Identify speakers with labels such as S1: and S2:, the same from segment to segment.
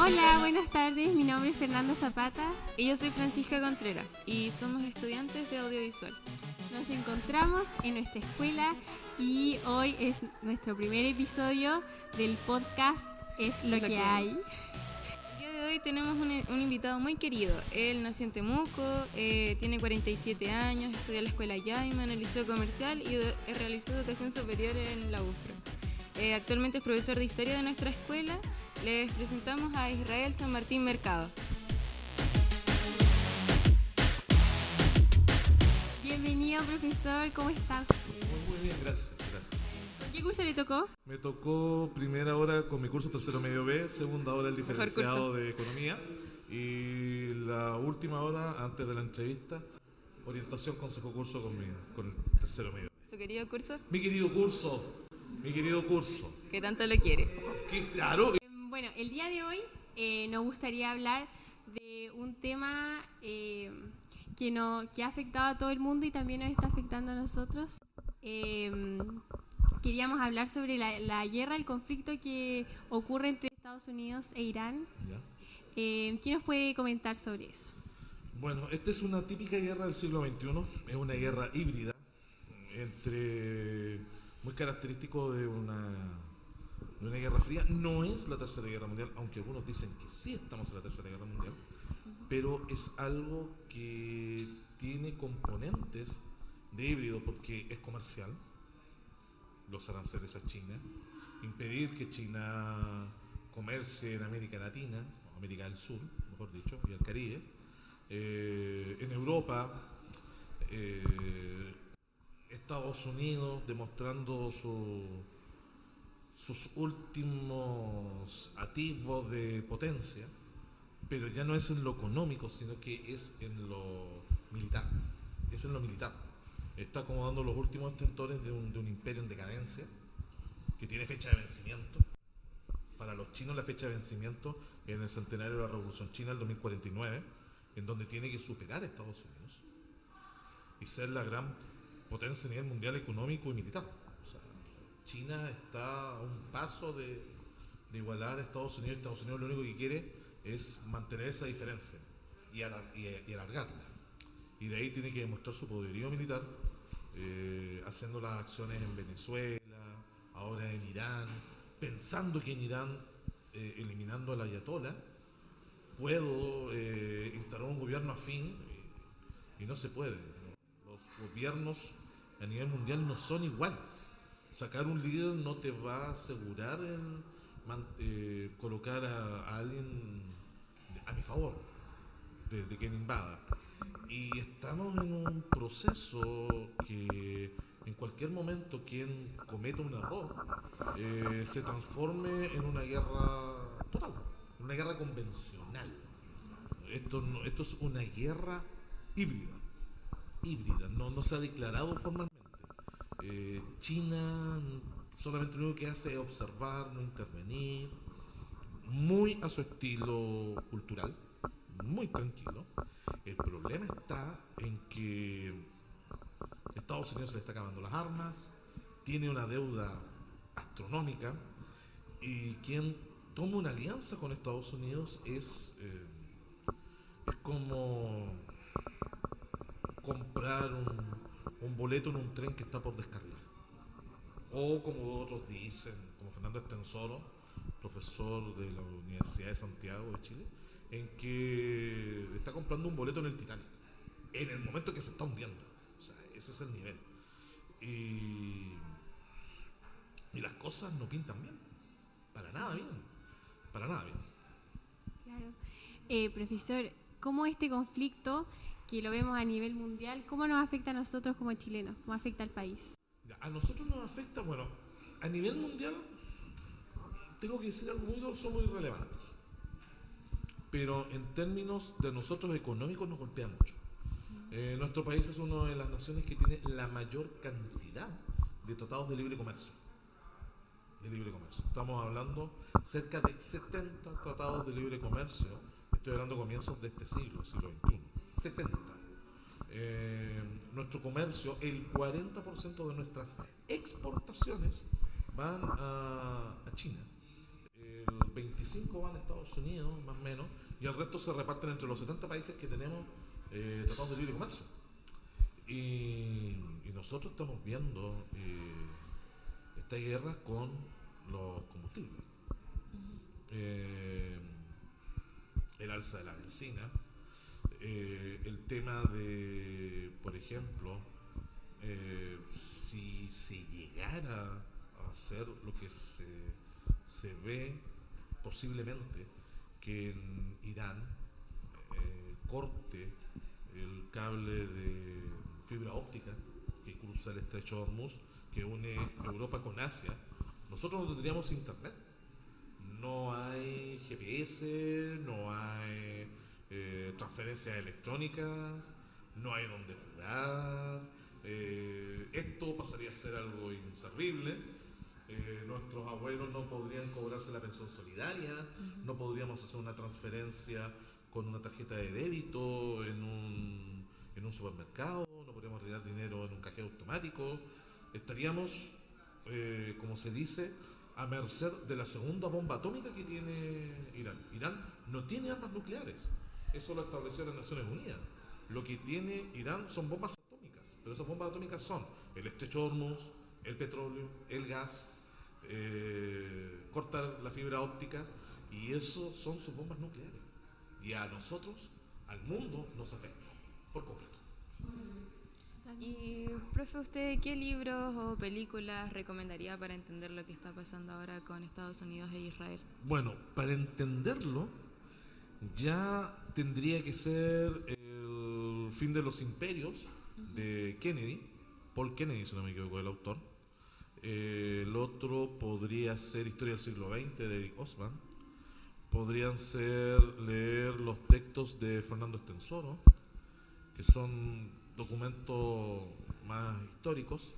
S1: Hola, buenas tardes, mi nombre es Fernando Zapata.
S2: Y yo soy Francisca Contreras y somos estudiantes de audiovisual.
S1: Nos encontramos en nuestra escuela y hoy es nuestro primer episodio del podcast Es lo que hay.
S2: El día de hoy tenemos un invitado muy querido. Él nació en Temuco, tiene 47 años, estudia en la escuela Yaima, en el Liceo Comercial y realizó educación superior en la UFRO. Actualmente es profesor de historia de nuestra escuela. Les presentamos a Israel San Martín Mercado.
S1: Bienvenido, profesor, ¿cómo está?
S3: Muy bien, gracias.
S1: ¿Qué curso le tocó?
S3: Me tocó primera hora con mi curso tercero medio B, segunda hora el diferenciado de economía y la última hora, antes de la entrevista, orientación consejo curso con el tercero medio B.
S2: ¿Su querido curso?
S3: Mi querido curso.
S2: ¿Qué tanto lo quiere?
S3: Claro.
S1: Bueno, el día de hoy nos gustaría hablar de un tema que ha afectado a todo el mundo y también nos está afectando a nosotros. Queríamos hablar sobre la guerra, el conflicto que ocurre entre Estados Unidos e Irán.
S3: ¿Ya?
S1: ¿Quién nos puede comentar sobre eso?
S3: Bueno, esta es una típica guerra del siglo XXI, es una guerra híbrida, muy característico de una guerra fría. No es la Tercera Guerra Mundial, aunque algunos dicen que sí estamos en la Tercera Guerra Mundial, pero es algo que tiene componentes de híbrido porque es comercial. Los aranceles a China, impedir que China comercie en América Latina, o América del Sur, mejor dicho, y el Caribe. En Europa, Estados Unidos demostrando sus últimos atisbos de potencia, pero ya no es en lo económico, sino que es en lo militar. Está acomodando los últimos tentores de un imperio en decadencia que tiene fecha de vencimiento. Para los chinos la fecha de vencimiento en el centenario de la Revolución China, el 2049, en donde tiene que superar a Estados Unidos y ser la gran potencia a nivel mundial económico y militar. O sea, China está a un paso de igualar a Estados Unidos. Estados Unidos lo único que quiere es mantener esa diferencia y alargarla. Y de ahí tiene que demostrar su poderío militar, haciendo las acciones en Venezuela, ahora en Irán, pensando que en Irán, eliminando al ayatolá, puedo instalar un gobierno afín, y no se puede. Los gobiernos a nivel mundial no son iguales. Sacar un líder no te va a asegurar colocar a alguien a mi favor de quien invada. Y estamos en un proceso que en cualquier momento quien cometa un error se transforme en una guerra total, una guerra convencional. Esto es una guerra híbrida, no se ha declarado formalmente. China solamente lo único que hace es observar, no intervenir, muy a su estilo cultural, muy tranquilo. El problema está en que Estados Unidos se le está acabando las armas, tiene una deuda astronómica, y quien toma una alianza con Estados Unidos es como comprar un boleto en un tren que está por descarrilar. O como otros dicen, como Fernando Estensoro, profesor de la Universidad de Santiago de Chile, en que está comprando un boleto en el Titanic, en el momento que se está hundiendo. O sea, ese es el nivel. Y las cosas no pintan bien. Para nada bien.
S1: Claro. Profesor, ¿cómo este conflicto, que lo vemos a nivel mundial, cómo nos afecta a nosotros como chilenos? ¿Cómo afecta al país?
S3: A nosotros nos afecta, bueno, a nivel mundial, tengo que decir algo muy relevantes. Pero en términos de nosotros económicos nos golpea mucho. Nuestro país es una de las naciones que tiene la mayor cantidad de tratados de libre comercio. Estamos hablando cerca de 70 tratados de libre comercio. Estoy hablando de comienzos de este siglo XXI. 70. Nuestro comercio, el 40% de nuestras exportaciones van a China. 25 van a Estados Unidos, más o menos, y el resto se reparten entre los 70 países que tenemos tratados de libre comercio. Y nosotros estamos viendo esta guerra con los combustibles. El alza de la benzina, el tema de, por ejemplo, si se llegara a hacer lo que se ve posiblemente, que en Irán corte el cable de fibra óptica que cruza el estrecho de Hormuz, que une Europa con Asia, nosotros no tendríamos internet. No hay GPS, no hay transferencias electrónicas, no hay donde jugar. Esto pasaría a ser algo inservible. Nuestros abuelos no podrían cobrarse la pensión solidaria, no podríamos hacer una transferencia con una tarjeta de débito en un supermercado, no podríamos retirar dinero en un cajero automático. Estaríamos, como se dice, a merced de la segunda bomba atómica que tiene Irán. Irán no tiene armas nucleares, eso lo estableció las Naciones Unidas. Lo que tiene Irán son bombas atómicas, pero esas bombas atómicas son el estrecho de Hormuz, el petróleo, el gas, cortar la fibra óptica, y eso son sus bombas nucleares. Y a nosotros, al mundo, nos afecta por completo.
S2: Y, profe, ¿usted qué libros o películas recomendaría para entender lo que está pasando ahora con Estados Unidos e Israel?
S3: Bueno, para entenderlo, ya tendría que ser El fin de los imperios de Kennedy, Paul Kennedy, si no me equivoco, el autor. El otro podría ser Historia del siglo XX de Eric Osman. Podrían ser leer los textos de Fernando Estensoro, que son documentos más históricos.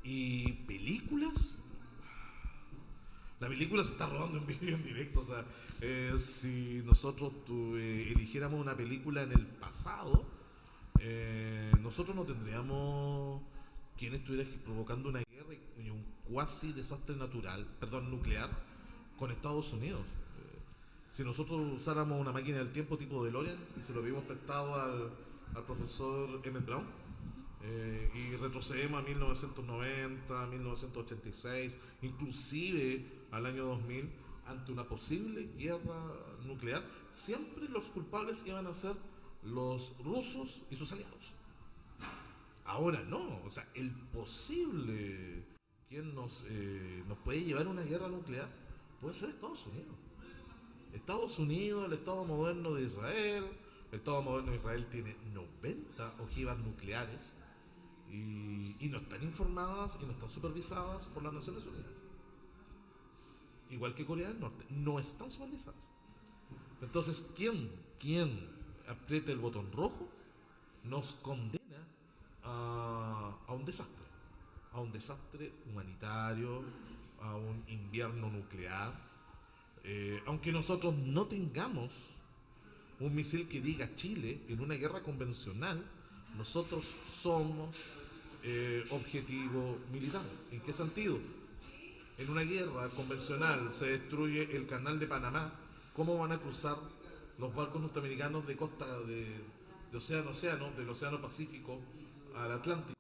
S3: Y películas, la película se está rodando en vivo y en directo. O sea, si nosotros eligiéramos una película en el pasado, nosotros no tendríamos quien estuviera provocando una guerra y un cuasi desastre nuclear con Estados Unidos. Si nosotros usáramos una máquina del tiempo tipo DeLorean y se lo habíamos prestado al profesor Emmett Brown, y retrocedemos a 1990, 1986, inclusive al año 2000, ante una posible guerra nuclear, siempre los culpables iban a ser los rusos y sus aliados. Ahora no, o sea, el posible quien nos puede llevar a una guerra nuclear puede ser Estados Unidos. Estados Unidos, el Estado moderno de Israel. El Estado moderno de Israel tiene 90 ojivas nucleares y no están informadas y no están supervisadas por las Naciones Unidas. Igual que Corea del Norte, no están supervisadas. Entonces, quien apriete el botón rojo nos condena a un desastre humanitario, a un invierno nuclear. Aunque nosotros no tengamos un misil que diga Chile en una guerra convencional, nosotros somos objetivo militar. ¿En qué sentido? En una guerra convencional se destruye el canal de Panamá. ¿Cómo van a cruzar los barcos norteamericanos de costa de océano a océano, del océano Pacífico al Atlántico,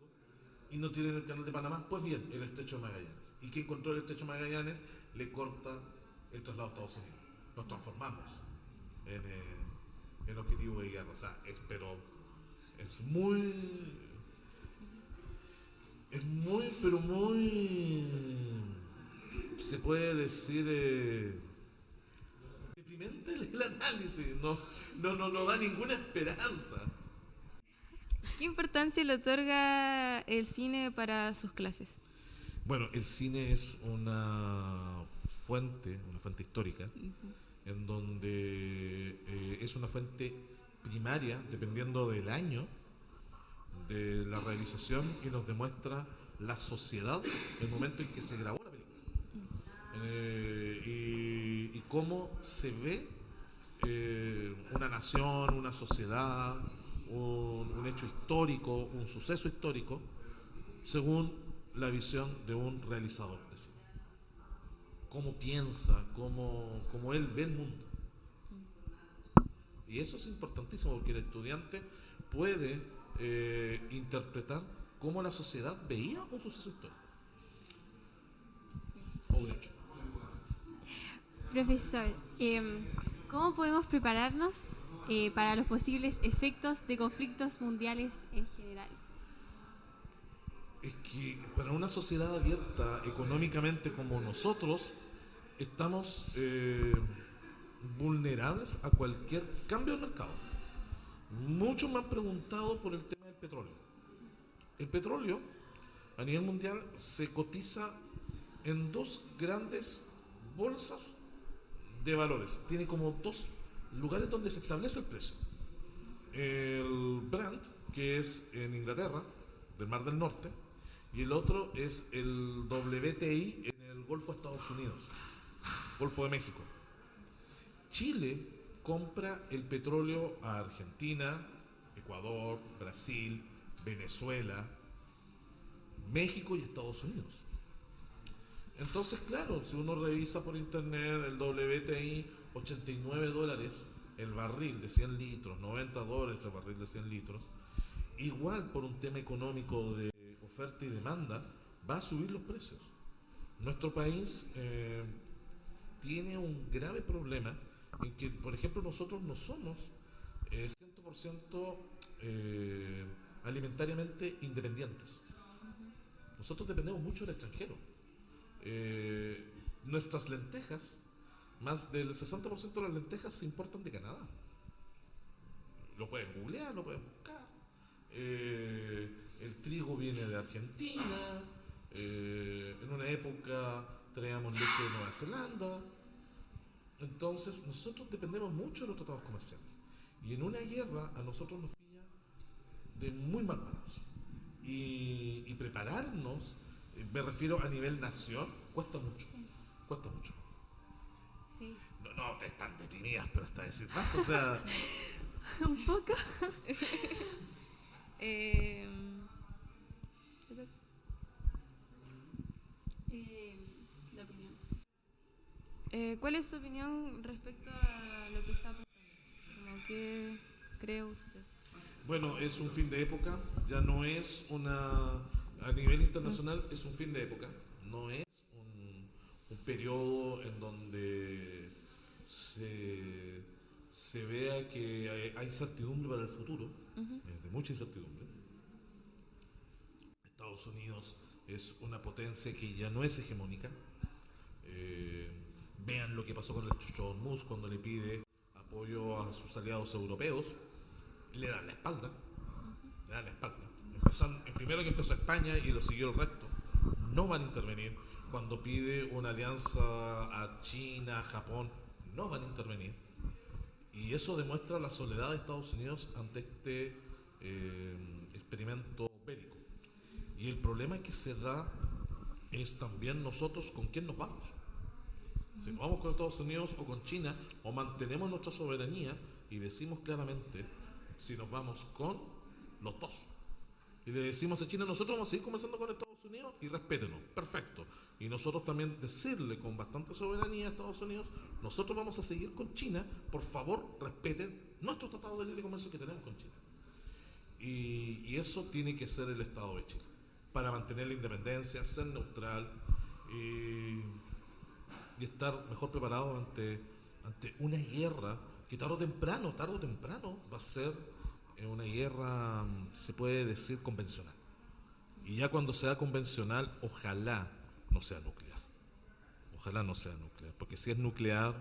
S3: y no tienen el canal de Panamá? Pues bien, el estrecho de Magallanes. ¿Y quien controla el estrecho de Magallanes le corta el traslado a Estados Unidos? Nos transformamos en objetivo de guerra. O sea, es muy, se puede decir, deprimente el análisis. No da ninguna esperanza.
S2: ¿Qué importancia le otorga el cine para sus clases?
S3: Bueno, el cine es una fuente histórica, en donde es una fuente primaria, dependiendo del año de la realización, y nos demuestra la sociedad en el momento en que se grabó la película, y cómo se ve una nación, una sociedad, un hecho histórico, un suceso histórico, según la visión de un realizador de cine. cómo piensa, cómo él ve el mundo. Y eso es importantísimo porque el estudiante puede interpretar cómo la sociedad veía un suceso histórico o un hecho.
S1: Profesor, ¿cómo podemos prepararnos para los posibles efectos de conflictos mundiales en general?
S3: Es que para una sociedad abierta económicamente como nosotros, estamos vulnerables a cualquier cambio del mercado. Muchos me han preguntado por el tema del petróleo. El petróleo a nivel mundial se cotiza en dos grandes bolsas de valores. Tiene como dos lugares donde se establece el precio. El Brent, que es en Inglaterra, del Mar del Norte, y el otro es el WTI en el Golfo de Estados Unidos, Golfo de México. Chile compra el petróleo a Argentina, Ecuador, Brasil, Venezuela, México y Estados Unidos. Entonces, claro, si uno revisa por internet el WTI, $89 el barril de 100 litros, $90 el barril de 100 litros, igual por un tema económico de oferta y demanda, va a subir los precios. Nuestro país tiene un grave problema en que, por ejemplo, nosotros no somos 100% alimentariamente independientes. Nosotros dependemos mucho del extranjero. Nuestras lentejas, más del 60% de las lentejas se importan de Canadá. Lo pueden googlear, lo pueden buscar. El trigo viene de Argentina. En una época traíamos leche de Nueva Zelanda. Entonces nosotros dependemos mucho de los tratados comerciales. Y en una guerra a nosotros nos pilla de muy mal manos. Y prepararnos, me refiero a nivel nación, cuesta mucho. Cuesta mucho.
S1: Sí.
S3: No, ustedes están deprimidas, pero hasta decir más, o sea...
S1: Un poco. La opinión.
S2: ¿Cuál es su opinión respecto a lo que está pasando? Como, ¿qué cree usted?
S3: Bueno, es un fin de época, ya no es a nivel internacional es un fin de época, no es un periodo en donde se vea que hay incertidumbre para el futuro, de mucha incertidumbre. Estados Unidos es una potencia que ya no es hegemónica. Vean lo que pasó con el estrecho de Hormuz cuando le pide apoyo a sus aliados europeos, le dan la espalda. Primero que empezó España y lo siguió el resto, no van a intervenir. Cuando pide una alianza a China, Japón, no van a intervenir. Y eso demuestra la soledad de Estados Unidos ante este experimento bélico. Y el problema que se da es también nosotros con quién nos vamos. Si nos vamos con Estados Unidos o con China, o mantenemos nuestra soberanía y decimos claramente si nos vamos con los dos. Y le decimos a China, nosotros vamos a seguir conversando con Estados Unidos y respétenos, perfecto. Y nosotros también decirle con bastante soberanía a Estados Unidos, nosotros vamos a seguir con China, por favor respeten nuestro tratado de libre comercio que tenemos con China. Y eso tiene que ser el Estado de Chile, para mantener la independencia, ser neutral y estar mejor preparado ante una guerra que tarde o temprano va a ser una guerra, se puede decir, convencional. Y ya cuando sea convencional, ojalá no sea nuclear. Ojalá no sea nuclear, porque si es nuclear,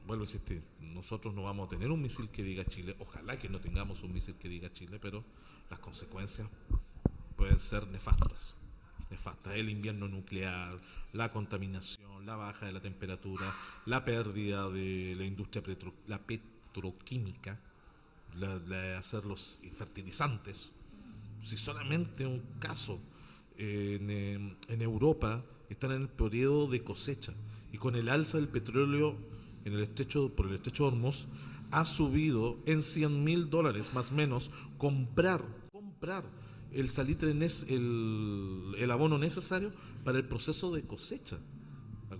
S3: vuelvo a insistir, nosotros no vamos a tener un misil que diga Chile, ojalá que no tengamos un misil que diga Chile, pero las consecuencias pueden ser nefastas. El invierno nuclear, la contaminación, la baja de la temperatura, la pérdida de la industria la petroquímica, de hacer los fertilizantes. Si solamente un caso en Europa están en el periodo de cosecha y con el alza del petróleo por el estrecho de Hormuz ha subido en $100,000 más o menos comprar el salitre, el abono necesario para el proceso de cosecha.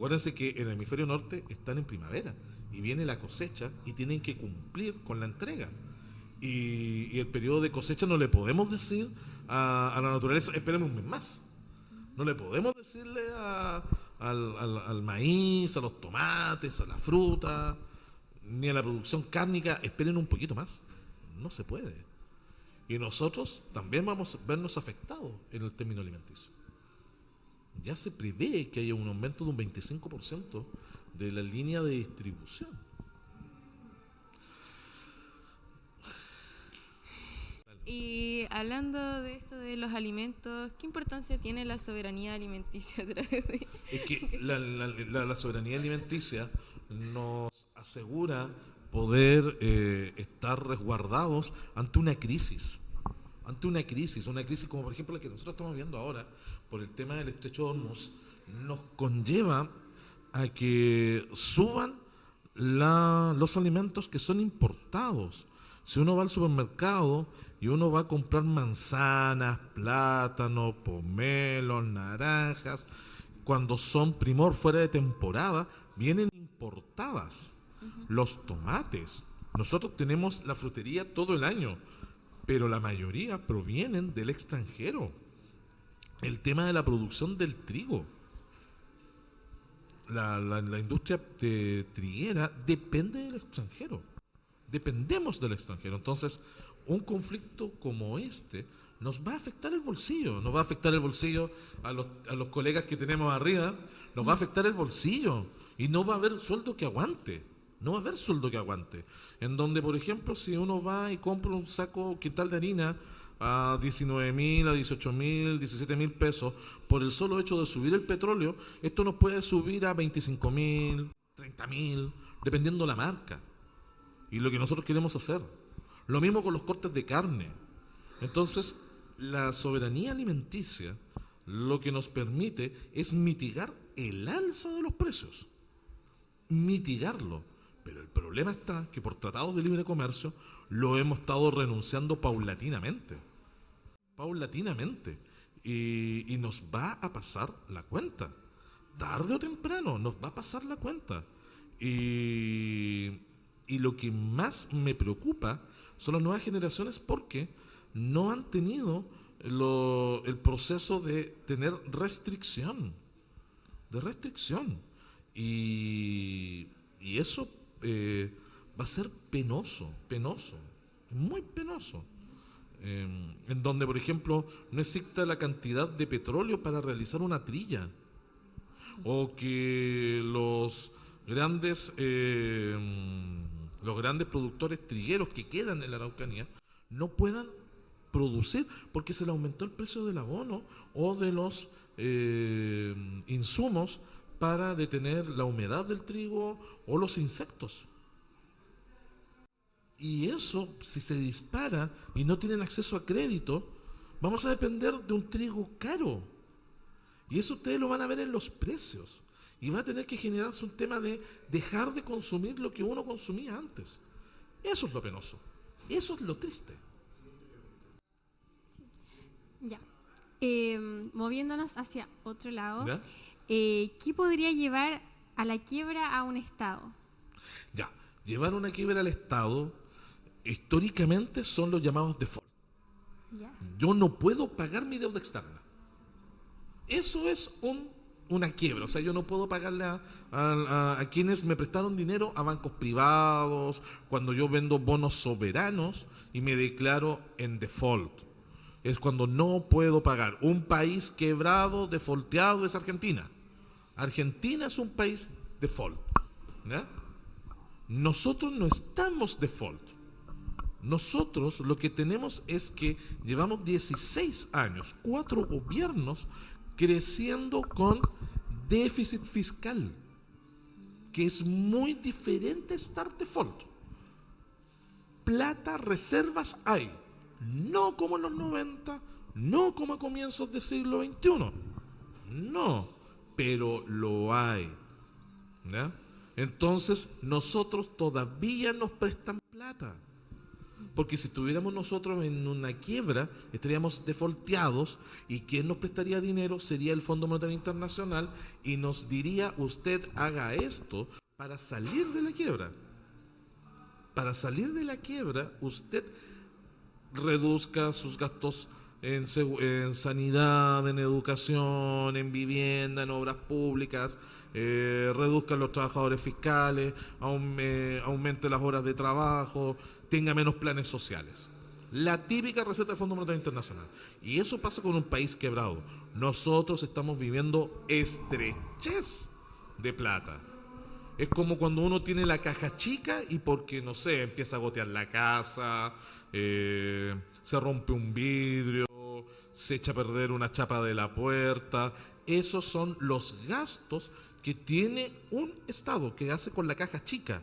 S3: Acuérdense que en el hemisferio norte están en primavera y viene la cosecha y tienen que cumplir con la entrega. Y el periodo de cosecha no le podemos decir a la naturaleza, esperen un mes más. No le podemos decirle al maíz, a los tomates, a la fruta, ni a la producción cárnica, esperen un poquito más. No se puede. Y nosotros también vamos a vernos afectados en el término alimenticio. Ya se prevé que haya un aumento de un 25% de la línea de distribución.
S2: Y hablando de esto de los alimentos, ¿qué importancia tiene la soberanía alimenticia a través de...?
S3: Es que la soberanía alimenticia nos asegura poder estar resguardados ante una crisis. Una crisis como por ejemplo la que nosotros estamos viendo ahora por el tema del estrecho de Hormuz, nos conlleva a que suban los alimentos que son importados. Si uno va al supermercado y uno va a comprar manzanas, plátanos, pomelos, naranjas, cuando son primor fuera de temporada, vienen importadas. Los tomates. Nosotros tenemos la frutería todo el año, pero la mayoría provienen del extranjero. El tema de la producción del trigo. La industria triguera depende del extranjero. Dependemos del extranjero. Entonces, un conflicto como este nos va a afectar el bolsillo. Nos va a afectar el bolsillo a los colegas que tenemos arriba. Nos va a afectar el bolsillo. Y no va a haber sueldo que aguante. No va a haber sueldo que aguante. En donde, por ejemplo, si uno va y compra un quintal de harina a 19.000, a 18.000, 17.000 pesos, por el solo hecho de subir el petróleo, esto nos puede subir a 25.000, 30.000, dependiendo la marca. Y lo que nosotros queremos hacer. Lo mismo con los cortes de carne. Entonces, la soberanía alimenticia lo que nos permite es mitigar el alza de los precios. Mitigarlo. Pero el problema está que por tratados de libre comercio lo hemos estado renunciando paulatinamente. Y nos va a pasar la cuenta. Tarde o temprano nos va a pasar la cuenta. Y lo que más me preocupa son las nuevas generaciones porque no han tenido el proceso de tener restricción. Y eso va a ser penoso, muy penoso. En donde, por ejemplo, no exista la cantidad de petróleo para realizar una trilla, o que los grandes productores trigueros que quedan en la Araucanía no puedan producir porque se le aumentó el precio del abono o de los insumos para detener la humedad del trigo o los insectos. Y eso, si se dispara y no tienen acceso a crédito, vamos a depender de un trigo caro. Y eso ustedes lo van a ver en los precios. Y va a tener que generarse un tema de dejar de consumir lo que uno consumía antes. Eso es lo penoso. Eso es lo triste.
S1: Ya. Moviéndonos hacia otro lado,
S3: ¿Ya?
S1: ¿Qué podría llevar a la quiebra a un Estado?
S3: Ya. Llevar una quiebra al Estado, históricamente, son los llamados default.
S1: Ya.
S3: Yo no puedo pagar mi deuda externa. Eso es una quiebra. O sea, yo no puedo pagarle a quienes me prestaron dinero, a bancos privados, cuando yo vendo bonos soberanos y me declaro en default. Es cuando no puedo pagar. Un país quebrado, defaulteado, es Argentina. Argentina es un país default. ¿Ya? Nosotros no estamos default. Nosotros lo que tenemos es que llevamos 16 años, 4 gobiernos, creciendo con déficit fiscal, que es muy diferente a estar default. Plata, reservas hay, no como en los 90, no como a comienzos del siglo XXI, no, pero lo hay. ¿Ya? Entonces, nosotros todavía nos prestan plata. Porque si estuviéramos nosotros en una quiebra, estaríamos defaulteados, y quien nos prestaría dinero sería el Fondo Monetario Internacional, y nos diría: usted haga esto para salir de la quiebra. Para salir de la quiebra, usted reduzca sus gastos en sanidad, en educación, en vivienda, en obras públicas, reduzca los trabajadores fiscales, aumente las horas de trabajo, tenga menos planes sociales. La típica receta del Fondo Monetario Internacional. Y eso pasa con un país quebrado. Nosotros estamos viviendo estrechez de plata. Es como cuando uno tiene la caja chica y porque, no sé, empieza a gotear la casa, se rompe un vidrio, se echa a perder una chapa de la puerta. Esos son los gastos que tiene un Estado, que hace con la caja chica,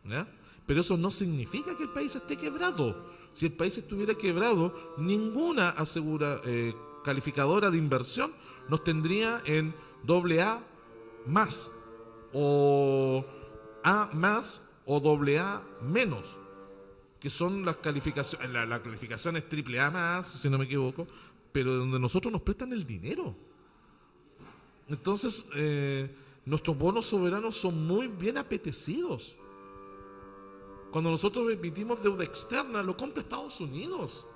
S3: ¿ya? Pero eso no significa que el país esté quebrado. Si el país estuviera quebrado, ninguna calificadora de inversión nos tendría en AA más, o A más, o AA menos, que son las calificaciones, la calificación es AAA más, si no me equivoco, pero donde nosotros nos prestan el dinero. Entonces, nuestros bonos soberanos son muy bien apetecidos. Cuando nosotros emitimos deuda externa, lo compra Estados Unidos.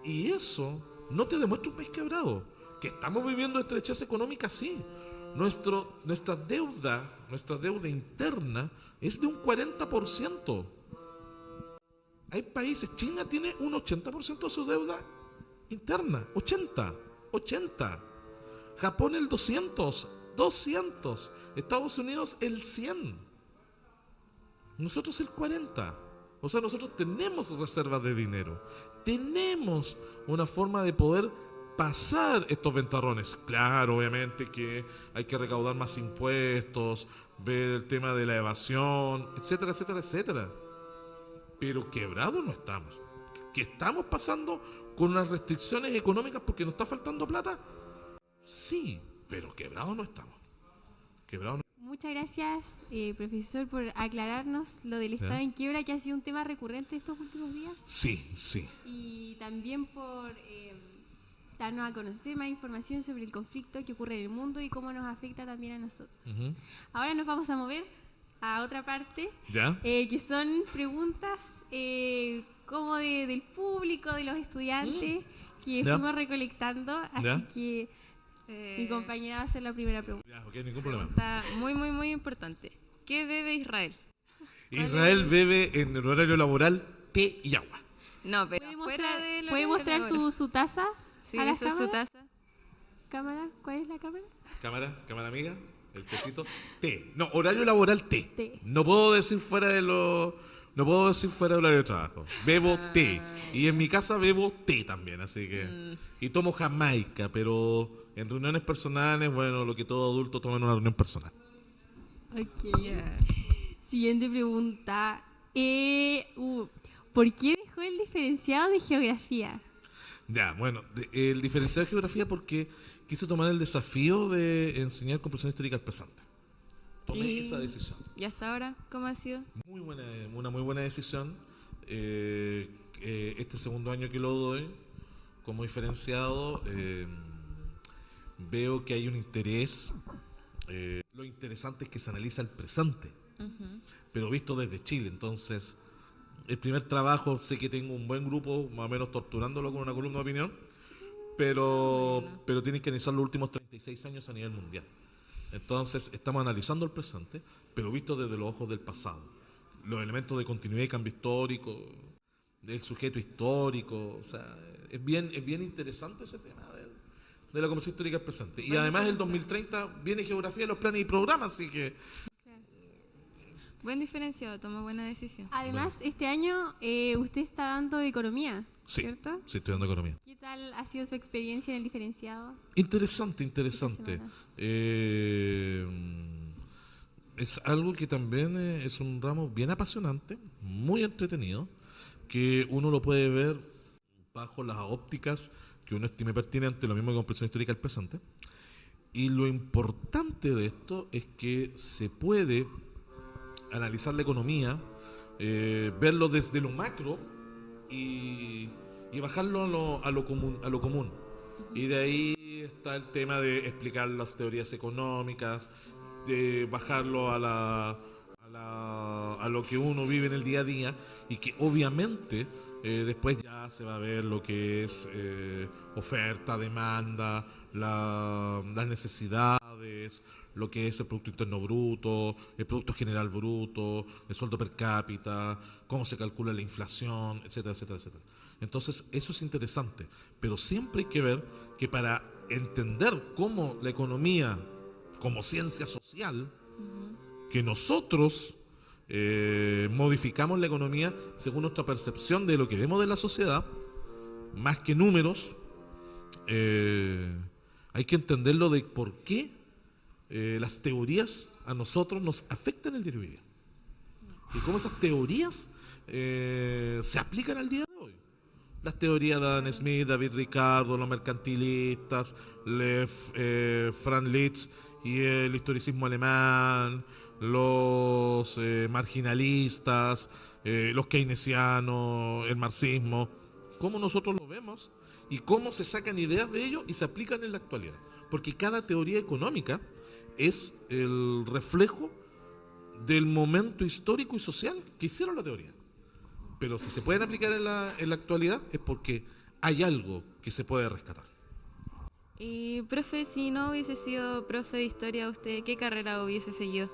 S3: Y eso no te demuestra un país quebrado. Que estamos viviendo estrechez económica, sí. Nuestra deuda interna es de un 40%. Hay países, China tiene un 80% de su deuda interna. 80. Japón el 200. Estados Unidos el 100. Nosotros el 40. O sea, nosotros tenemos reservas de dinero. Tenemos una forma de poder pasar estos ventarrones. Claro, obviamente que hay que recaudar más impuestos, ver el tema de la evasión, etcétera, etcétera, etcétera. Pero quebrados no estamos. ¿Que estamos pasando con unas restricciones económicas porque nos está faltando plata? Sí, pero quebrados no estamos.
S1: Muchas gracias, profesor, por aclararnos lo del estado en quiebra, que ha sido un tema recurrente estos últimos días.
S3: Sí.
S1: Y también por darnos a conocer más información sobre el conflicto que ocurre en el mundo y cómo nos afecta también a nosotros. Uh-huh. Ahora nos vamos a mover a otra parte, que son preguntas como del público, de los estudiantes, que fuimos recolectando, así que mi compañera va a hacer la primera pregunta.
S3: Okay, ningún problema.
S2: Está muy importante. ¿Qué bebe Israel?
S3: Israel bebe en el horario laboral té y agua.
S2: No, pero
S1: ¿puede mostrar su taza?
S2: Sí, eso es su taza.
S1: ¿Cámara? ¿Cuál es la cámara?
S3: Cámara amiga, el tecito. Té. No, horario laboral té. No puedo decir fuera del horario de trabajo. Bebo té. Y en mi casa bebo té también, así que... Y tomo jamaica, pero en reuniones personales, bueno, lo que todo adulto toma en una reunión personal.
S1: Ok. Siguiente pregunta. ¿Por qué dejó el diferenciado de geografía?
S3: El diferenciado de geografía porque quise tomar el desafío de enseñar comprensión histórica al presente. Tomé esa decisión.
S2: ¿Y hasta ahora cómo ha sido?
S3: Una muy buena decisión. Este segundo año que lo doy como diferenciado, veo que hay un interés. Lo interesante es que se analiza el presente, pero visto desde Chile. Entonces, el primer trabajo, sé que tengo un buen grupo, más o menos torturándolo con una columna de opinión, pero tienen que analizar los últimos 36 años a nivel mundial. Entonces, estamos analizando el presente, pero visto desde los ojos del pasado. Los elementos de continuidad y cambio histórico, del sujeto histórico, o sea, es bien interesante ese tema de la comprensión histórica del presente. Y además, el 2030 viene geografía de los planes y programas, así que...
S2: Buen diferenciado, tomó buena decisión.
S1: Además, este año usted está dando economía, ¿cierto?
S3: Sí, estoy dando economía.
S1: ¿Qué tal ha sido su experiencia en el diferenciado?
S3: Interesante. Es algo que también es un ramo bien apasionante, muy entretenido, que uno lo puede ver bajo las ópticas que uno estime pertinente, lo mismo que comprensión histórica del presente. Y lo importante de esto es que se puede analizar la economía verlo desde lo macro y bajarlo a lo común. Y de ahí está el tema de explicar las teorías económicas, de bajarlo a lo que uno vive en el día a día, y que obviamente después ya se va a ver lo que es oferta, demanda, las necesidades, lo que es el Producto Interno Bruto, el Producto General Bruto, el sueldo per cápita, cómo se calcula la inflación, etcétera, etcétera, etcétera. Entonces, eso es interesante, pero siempre hay que ver que para entender cómo la economía, como ciencia social, que nosotros modificamos la economía según nuestra percepción de lo que vemos de la sociedad, más que números, hay que entenderlo de por qué las teorías a nosotros nos afectan el día a día. Y cómo esas teorías se aplican al día de hoy. Las teorías de Adam Smith, David Ricardo, los mercantilistas, Franz Liszt y el historicismo alemán, los marginalistas, los keynesianos, el marxismo, cómo nosotros lo vemos y cómo se sacan ideas de ello y se aplican en la actualidad. Porque cada teoría económica es el reflejo del momento histórico y social que hicieron la teoría. Pero si se pueden aplicar en la actualidad es porque hay algo que se puede rescatar.
S2: Y, profe, si no hubiese sido profe de historia, ¿usted qué carrera hubiese seguido?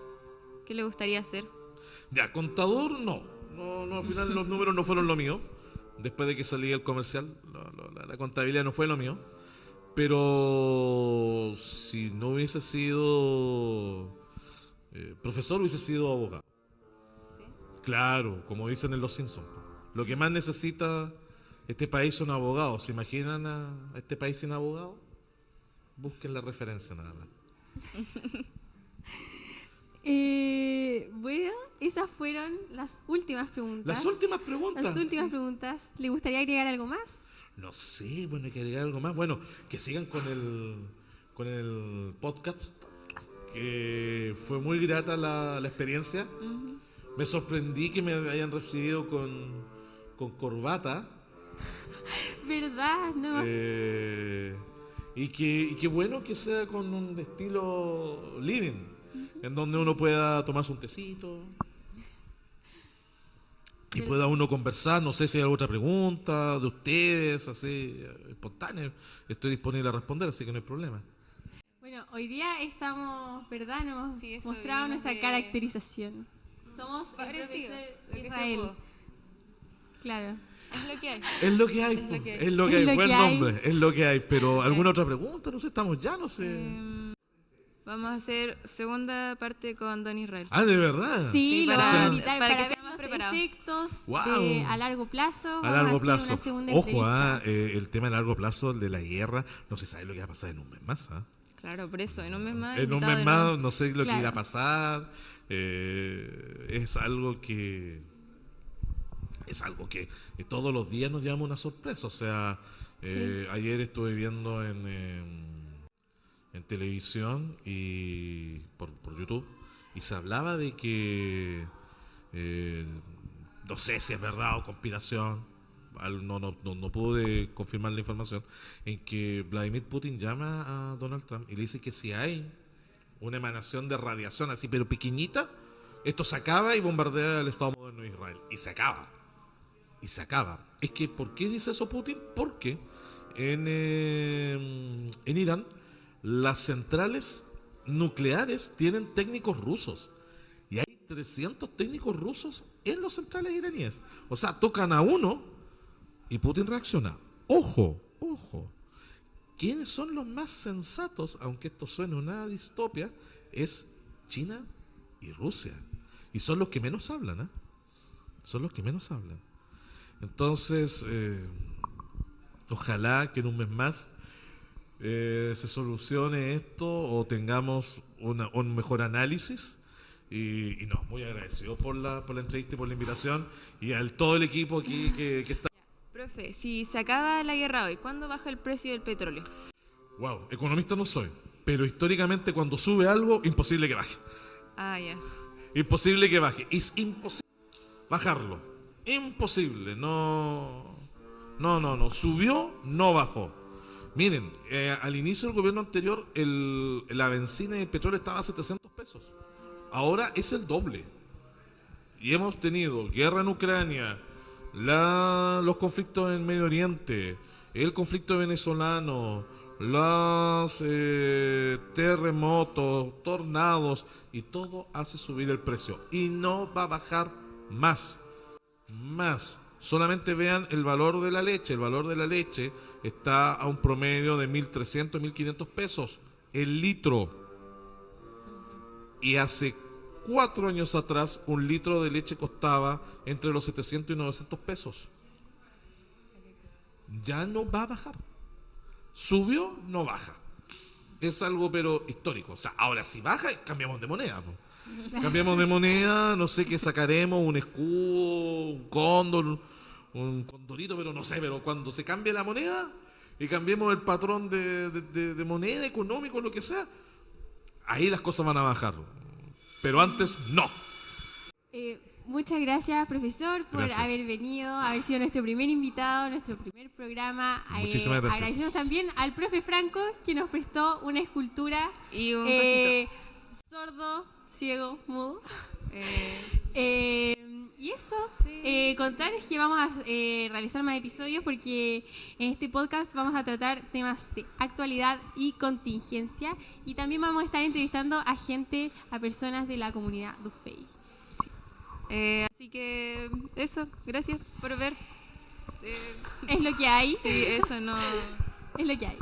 S2: ¿Qué le gustaría hacer?
S3: Ya, contador no, al final los números no fueron lo mío. Después de que salí el comercial, la contabilidad no fue lo mío. Pero si no hubiese sido profesor, hubiese sido abogado. ¿Sí? Claro, como dicen en Los Simpsons. Lo que más necesita este país son abogados. ¿Se imaginan a este país sin abogados? Busquen la referencia nada más.
S1: Bueno, esas fueron las últimas preguntas.
S3: Las últimas preguntas.
S1: ¿Le gustaría agregar algo más?
S3: No sé, bueno, hay que agregar algo más. Bueno, que sigan con el podcast, que fue muy grata la experiencia. Uh-huh. Me sorprendí que me hayan recibido con corbata.
S1: ¿Verdad? No.
S3: Y que bueno que sea con un estilo living, en donde uno pueda tomarse un tecito y pueda uno conversar. No sé si hay otra pregunta de ustedes, así, espontánea. Estoy disponible a responder, así que no hay problema.
S1: Bueno, hoy día estamos, ¿verdad? Nos hemos mostrado nuestra caracterización. Somos el profesor Israel. Claro.
S2: Es lo que hay.
S3: Es lo que hay. Buen nombre, es lo que hay. Pero, ¿alguna otra pregunta? No sé, estamos ya, no sé.
S2: Vamos a hacer segunda parte con Don Israel.
S3: Ah, ¿de verdad?
S1: Sí, lo vamos a invitar
S2: para
S1: que
S2: ver los
S1: efectos
S2: a
S1: largo plazo.
S3: A largo plazo.
S1: Una segunda
S3: Ojo, el tema a largo plazo, el de la guerra, no se sabe lo que va a pasar en un mes más.
S2: Claro, por eso, en un mes más.
S3: En un mes más, no sé lo que irá a pasar. Es algo que todos los días nos llama una sorpresa. O sea, ayer estuve viendo en televisión y por YouTube, y se hablaba de que no sé si es verdad o conspiración, no pude confirmar la información, en que Vladimir Putin llama a Donald Trump y le dice que si hay una emanación de radiación así pero pequeñita, esto se acaba y bombardea el Estado moderno de Israel. Y se acaba. Es que, ¿por qué dice eso Putin? Porque en Irán las centrales nucleares tienen técnicos rusos. Y hay 300 técnicos rusos en las centrales iraníes. O sea, tocan a uno y Putin reacciona. Ojo. ¿Quiénes son los más sensatos? Aunque esto suene una distopia, es China y Rusia. Y son los que menos hablan, Entonces, ojalá que en un mes más se solucione esto o tengamos un mejor análisis. Y no, muy agradecido por la entrevista y por la invitación, y a todo el equipo aquí que está.
S2: Profe, si se acaba la guerra hoy, ¿cuándo baja el precio del petróleo?
S3: Wow, economista no soy, pero históricamente cuando sube algo, imposible que baje.
S2: Ah, ya.
S3: Imposible que baje. Es imposible. bajarlo. Imposible. No. Subió, no bajó. Miren, al inicio del gobierno anterior la benzina y el petróleo estaba a 700 pesos. Ahora es el doble. Y hemos tenido guerra en Ucrania, los conflictos en Medio Oriente, el conflicto venezolano, los terremotos, tornados, y todo hace subir el precio. Y no va a bajar más. Solamente vean el valor de la leche. El valor de la leche está a un promedio de 1.300, 1.500 pesos el litro. Y hace 4 años atrás, un litro de leche costaba entre los 700 y 900 pesos. Ya no va a bajar. Subió, no baja. Es algo pero histórico. O sea, ahora si baja, cambiamos de moneda. Cambiamos de moneda, no sé qué sacaremos, un escudo, un cóndor, un condorito, pero no sé, pero cuando se cambie la moneda y cambiemos el patrón de moneda económico, lo que sea, ahí las cosas van a bajar. Pero antes, no.
S1: Muchas gracias, profesor, por
S3: Gracias.
S1: haber venido, haber sido nuestro primer invitado, nuestro primer programa.
S3: Muchísimas gracias.
S1: Agradecemos también al profe Franco, que nos prestó una escultura.
S2: Y un cosito.
S1: Sordo, ciego, mudo. Y eso,
S2: Sí.
S1: contarles que vamos a realizar más episodios porque en este podcast vamos a tratar temas de actualidad y contingencia, y también vamos a estar entrevistando a personas de la comunidad Dufey.
S2: Así que eso, gracias por ver.
S1: Es lo que hay,
S2: Sí, eso no.
S1: es lo que hay.